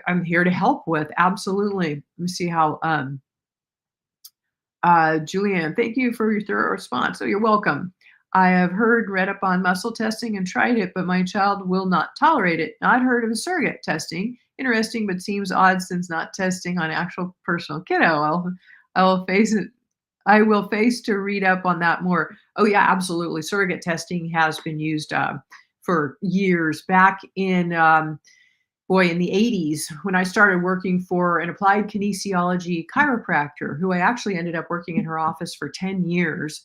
I'm here to help with. Absolutely. Let me see how Julianne, thank you for your thorough response. So you're welcome. I have read up on muscle testing and tried it, but my child will not tolerate it. Not heard of a surrogate testing. Interesting, but seems odd since not testing on actual personal kiddo. I will face it. I will face to read up on that more. Oh yeah, absolutely. Surrogate testing has been used for years. Back in in the 80s, when I started working for an applied kinesiology chiropractor, who I actually ended up working in her office for 10 years.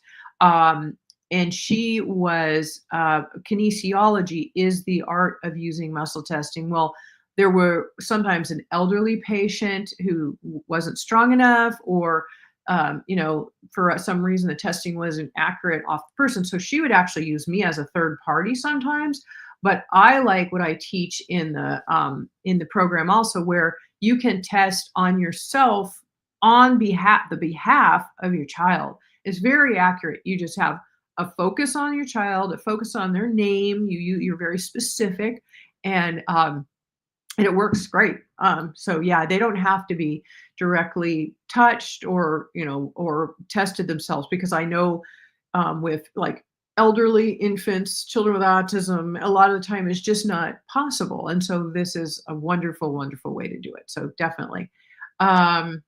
And she was kinesiology is the art of using muscle testing. Well, there were sometimes an elderly patient who wasn't strong enough, or for some reason the testing wasn't accurate off the person. So she would actually use me as a third party sometimes. But I like what I teach in the program also, where you can test on yourself on the behalf of your child. It's very accurate. You just have a focus on your child, a focus on their name. You're very specific, and it works great. So yeah, they don't have to be directly touched or tested themselves, because I know with like elderly infants, children with autism, a lot of the time it's just not possible. And so this is a wonderful, wonderful way to do it. So definitely. Um,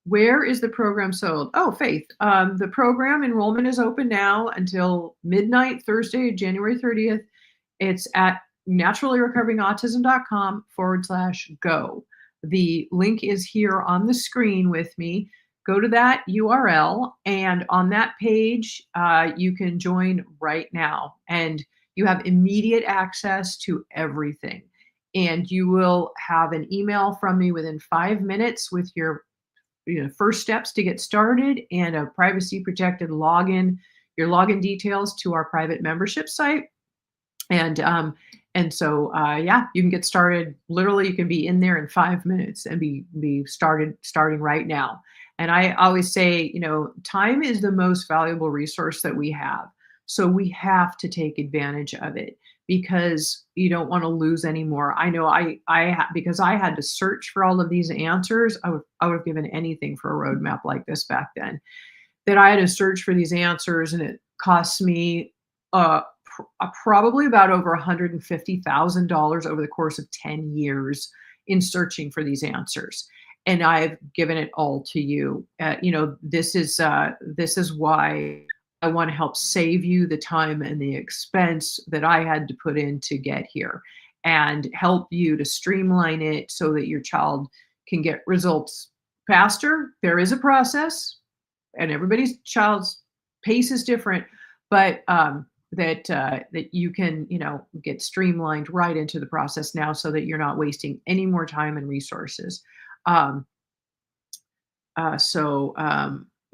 where is the program sold? Oh, Faith. The program enrollment is open now until midnight, Thursday, January 30th. It's at naturallyrecoveringautism.com/go. The link is here on the screen with me. Go to that URL, and on that page, you can join right now. And you have immediate access to everything. And you will have an email from me within 5 minutes with your first steps to get started, and a privacy protected login, your login details to our private membership site. And yeah, you can get started. Literally, you can be in there in 5 minutes and be starting right now. And I always say, time is the most valuable resource that we have. So we have to take advantage of it, because you don't want to lose any more. I know because I had to search for all of these answers. I would have given anything for a roadmap like this back then. That I had to search for these answers, and it cost me probably about over $150,000 over the course of 10 years in searching for these answers. And I've given it all to you. This is why I want to help save you the time and the expense that I had to put in to get here, and help you to streamline it so that your child can get results faster. There is a process, and everybody's child's pace is different, but that you can get streamlined right into the process now, so that you're not wasting any more time and resources. Um, oh,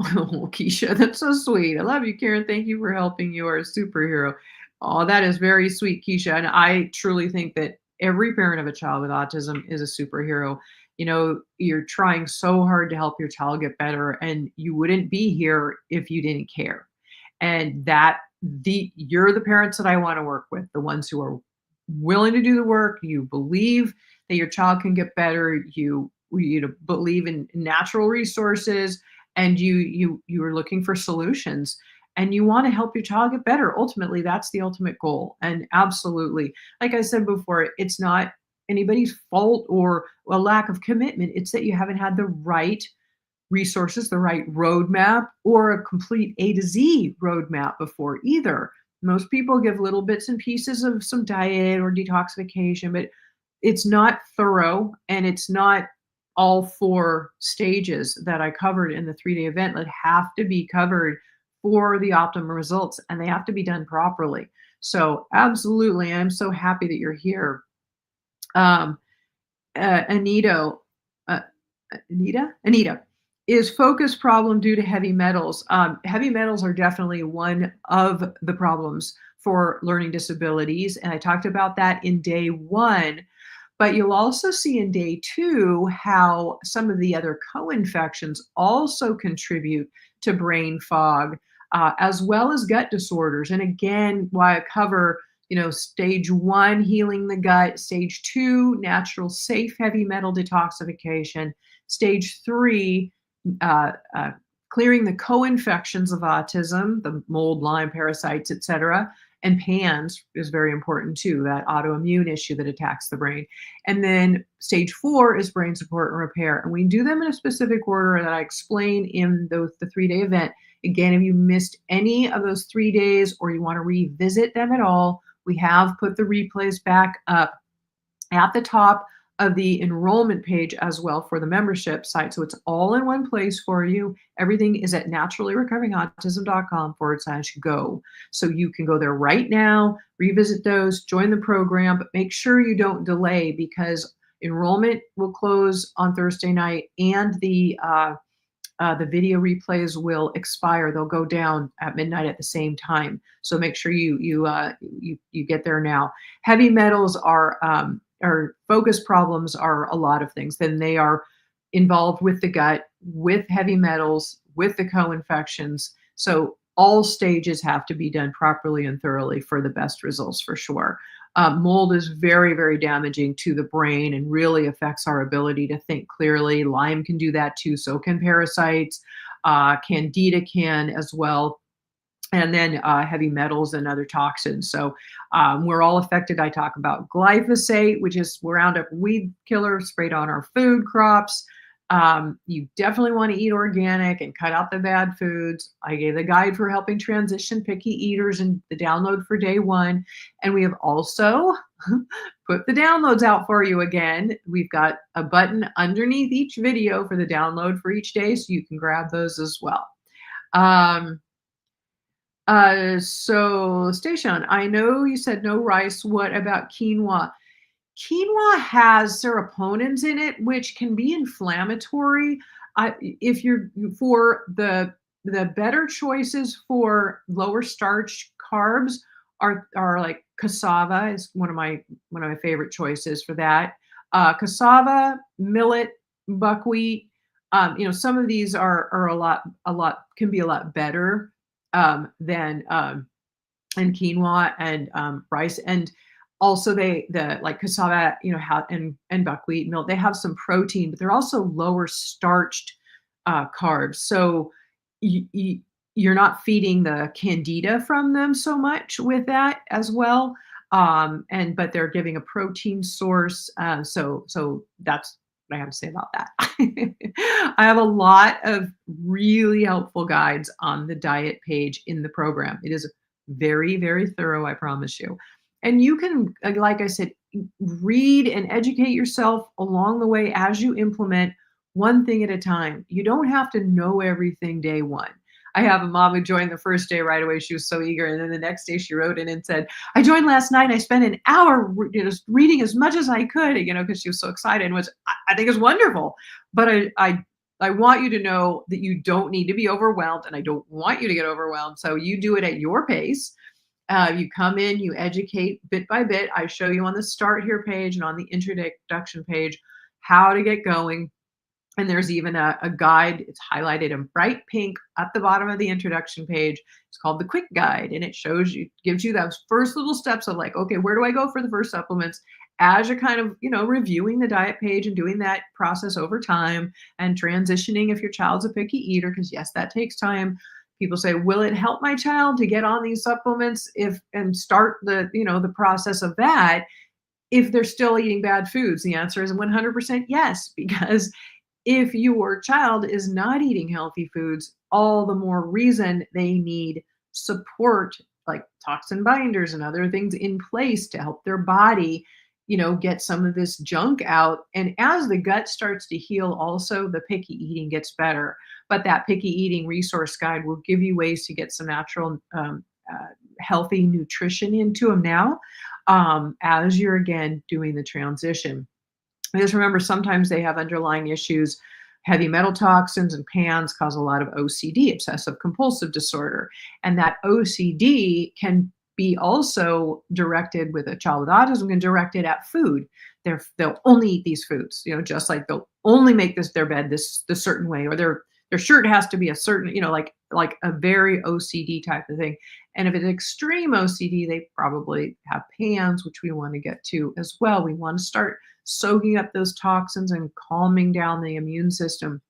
Keisha, that's so sweet. I love you, Karen. Thank you for helping. You are a superhero. Oh, that is very sweet, Keisha. And I truly think that every parent of a child with autism is a superhero. You're trying so hard to help your child get better, and you wouldn't be here if you didn't care. And you're the parents that I want to work with, the ones who are willing to do the work. You believe that your child can get better. You believe in natural resources, and you are looking for solutions, and you want to help your child get better. Ultimately, that's the ultimate goal. And absolutely, like I said before, it's not anybody's fault or a lack of commitment. It's that you haven't had the right resources, the right roadmap, or a complete A to Z roadmap before either. Most people give little bits and pieces of some diet or detoxification, but it's not thorough, and it's not all 4 stages that I covered in the 3-day event that have to be covered for the optimum results, and they have to be done properly. So absolutely, I'm so happy that you're here. Um, Anito, uh, Anita, is focus problem due to heavy metals? Heavy metals are definitely one of the problems for learning disabilities, and I talked about that in day one. But you'll also see in day two how some of the other co-infections also contribute to brain fog, as well as gut disorders. And again, why I cover, stage one, healing the gut, stage two, natural, safe heavy metal detoxification, stage three, uh, uh, clearing the co-infections of autism, the mold, Lyme, parasites, etc. And PANS is very important too, that autoimmune issue that attacks the brain. And then stage four is brain support and repair. And we do them in a specific order that I explain in the 3-day event. Again, if you missed any of those 3 days or you want to revisit them at all, we have put the replays back up at the top of the enrollment page as well for the membership site. So it's all in one place for you. Everything is at naturallyrecoveringautism.com/go. So you can go there right now, revisit those, join the program, but make sure you don't delay because enrollment will close on Thursday night and the video replays will expire. They'll go down at midnight at the same time. So make sure you get there now. Heavy metals are focus problems are a lot of things. Then they are involved with the gut, with heavy metals, with the co-infections. So all stages have to be done properly and thoroughly for the best results for sure. Mold is very, very damaging to the brain and really affects our ability to think clearly. Lyme can do that too. So can parasites. Candida can as well. And then heavy metals and other toxins. So we're all affected. I talk about glyphosate, which is Roundup weed killer sprayed on our food crops. You definitely want to eat organic and cut out the bad foods. I gave the guide for helping transition picky eaters in the download for day one. And we have also put the downloads out for you again. We've got a button underneath each video for the download for each day, so you can grab those as well. So Station, I know you said no rice. What about quinoa? Quinoa has seroponins in it, which can be inflammatory. If you're for the better choices for lower starch carbs are like cassava is one of my favorite choices for that. Cassava, millet, buckwheat. Some of these are a lot can be a lot better than and quinoa and rice. And also the like cassava, and buckwheat milk, they have some protein, but they're also lower starched carbs. So you're not feeding the candida from them so much with that as well. But they're giving a protein source. So that's what I have to say about that. I have a lot of really helpful guides on the diet page in the program. It is very, very thorough, I promise you. And you can, like I said, read and educate yourself along the way as you implement one thing at a time. You don't have to know everything day one. I have a mom who joined the first day right away. She was so eager. And then the next day she wrote in and said, I joined last night. I spent an hour reading as much as I could, because she was so excited, which I think is wonderful. But I want you to know that you don't need to be overwhelmed, and I don't want you to get overwhelmed. So you do it at your pace. You come in, you educate bit by bit. I show you on the Start Here page and on the introduction page how to get going. And there's even a guide. It's highlighted in bright pink at the bottom of the introduction page. It's called the Quick Guide, and it gives you those first little steps of like, okay, where do I go for the first supplements? As you're kind of, reviewing the diet page and doing that process over time and transitioning if your child's a picky eater, because yes, that takes time. People say, will it help my child to get on these supplements and start the process of that if they're still eating bad foods? The answer is 100% yes, because if your child is not eating healthy foods, all the more reason they need support like toxin binders and other things in place to help their body, get some of this junk out. And as the gut starts to heal, also the picky eating gets better. But that picky eating resource guide will give you ways to get some natural, healthy nutrition into them now. as you're again doing the transition. Because remember, sometimes they have underlying issues. Heavy metal toxins and pans cause a lot of OCD, obsessive compulsive disorder. And that OCD can be also directed with a child with autism, can direct it at food. They'll only eat these foods, just like they'll only make their bed this certain way, or their shirt has to be a certain, like a very OCD type of thing. And if it's extreme OCD, they probably have PANS, which we want to get to as well. We want to start soaking up those toxins and calming down the immune system.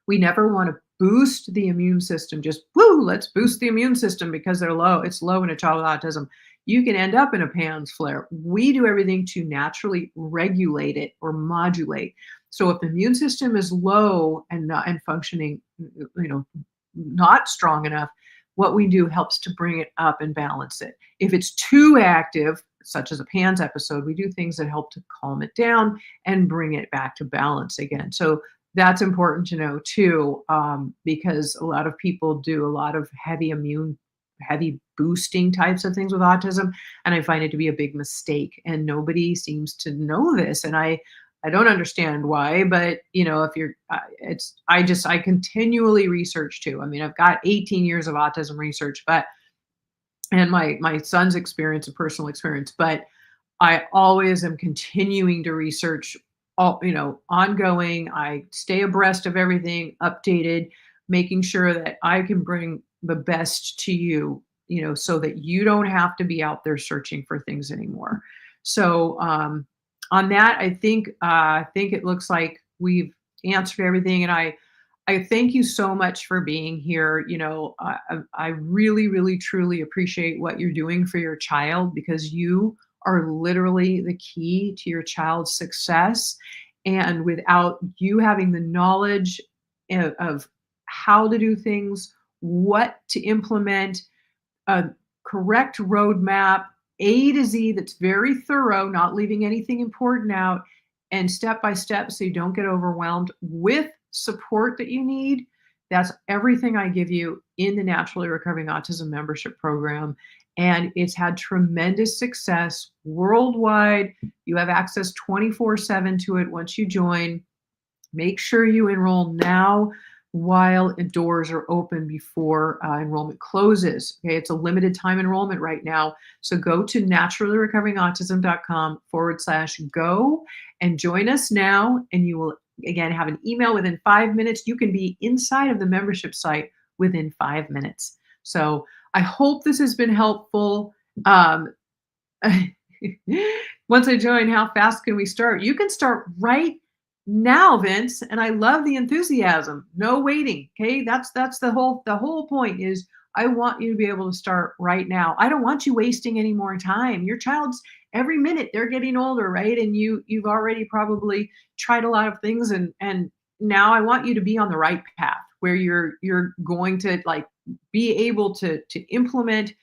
We never want to boost the immune system. Just woo, let's boost the immune system because they're low. It's low in a child with autism. You can end up in a PANS flare. We do everything to naturally regulate it or modulate. So if the immune system is low and not and functioning, not strong enough, what we do helps to bring it up and balance it. If it's too active, such as a PANS episode, we do things that help to calm it down and bring it back to balance again. So that's important to know too, because a lot of people do a lot of heavy boosting types of things with autism, and I find it to be a big mistake. And nobody seems to know this, and I don't understand why. But if you're, I continually research too. I mean, I've got 18 years of autism research, and my son's experience and personal experience, but I always am continuing to research ongoing. I stay abreast of everything, updated, making sure that I can bring the best to you, so that you don't have to be out there searching for things anymore. So on that, I think it looks like we've answered everything, and I thank you so much for being here. I really, really, truly appreciate what you're doing for your child, because you are literally the key to your child's success. And without you having the knowledge of how to do things, what to implement, a correct roadmap, A to Z, that's very thorough, not leaving anything important out, and step by step so you don't get overwhelmed, with support that you need. That's everything I give you in the Naturally Recovering Autism membership program. And it's had tremendous success worldwide. You have access 24/7 to it once you join. Make sure you enroll now while doors are open before enrollment closes. Okay, it's a limited time enrollment right now. So go to naturallyrecoveringautism.com/go and join us now. And you will, again, have an email within 5 minutes. You can be inside of the membership site within 5 minutes. So I hope this has been helpful. Once I join, how fast can we start? You can start right now, Vince, and I love the enthusiasm. No waiting. Okay, that's the whole point. Is I want you to be able to start right now. I don't want you wasting any more time. Your child's, every minute they're getting older, right? And you've already probably tried a lot of things, and now I want you to be on the right path where you're going to like be able to implement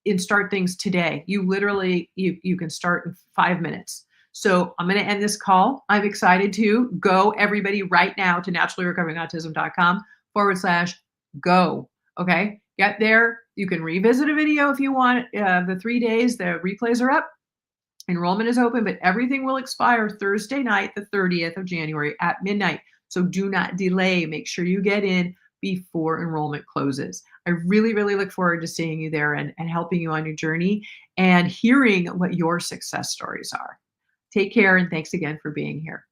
and start things today. You literally you can start in 5 minutes. So I'm going to end this call. I'm excited to go, everybody, right now to naturallyrecoveringautism.com/go. Okay, get there. You can revisit a video if you want. The 3 days, the replays are up. Enrollment is open, but everything will expire Thursday night, the 30th of January at midnight. So do not delay. Make sure you get in before enrollment closes. I really, really look forward to seeing you there and helping you on your journey and hearing what your success stories are. Take care, and thanks again for being here.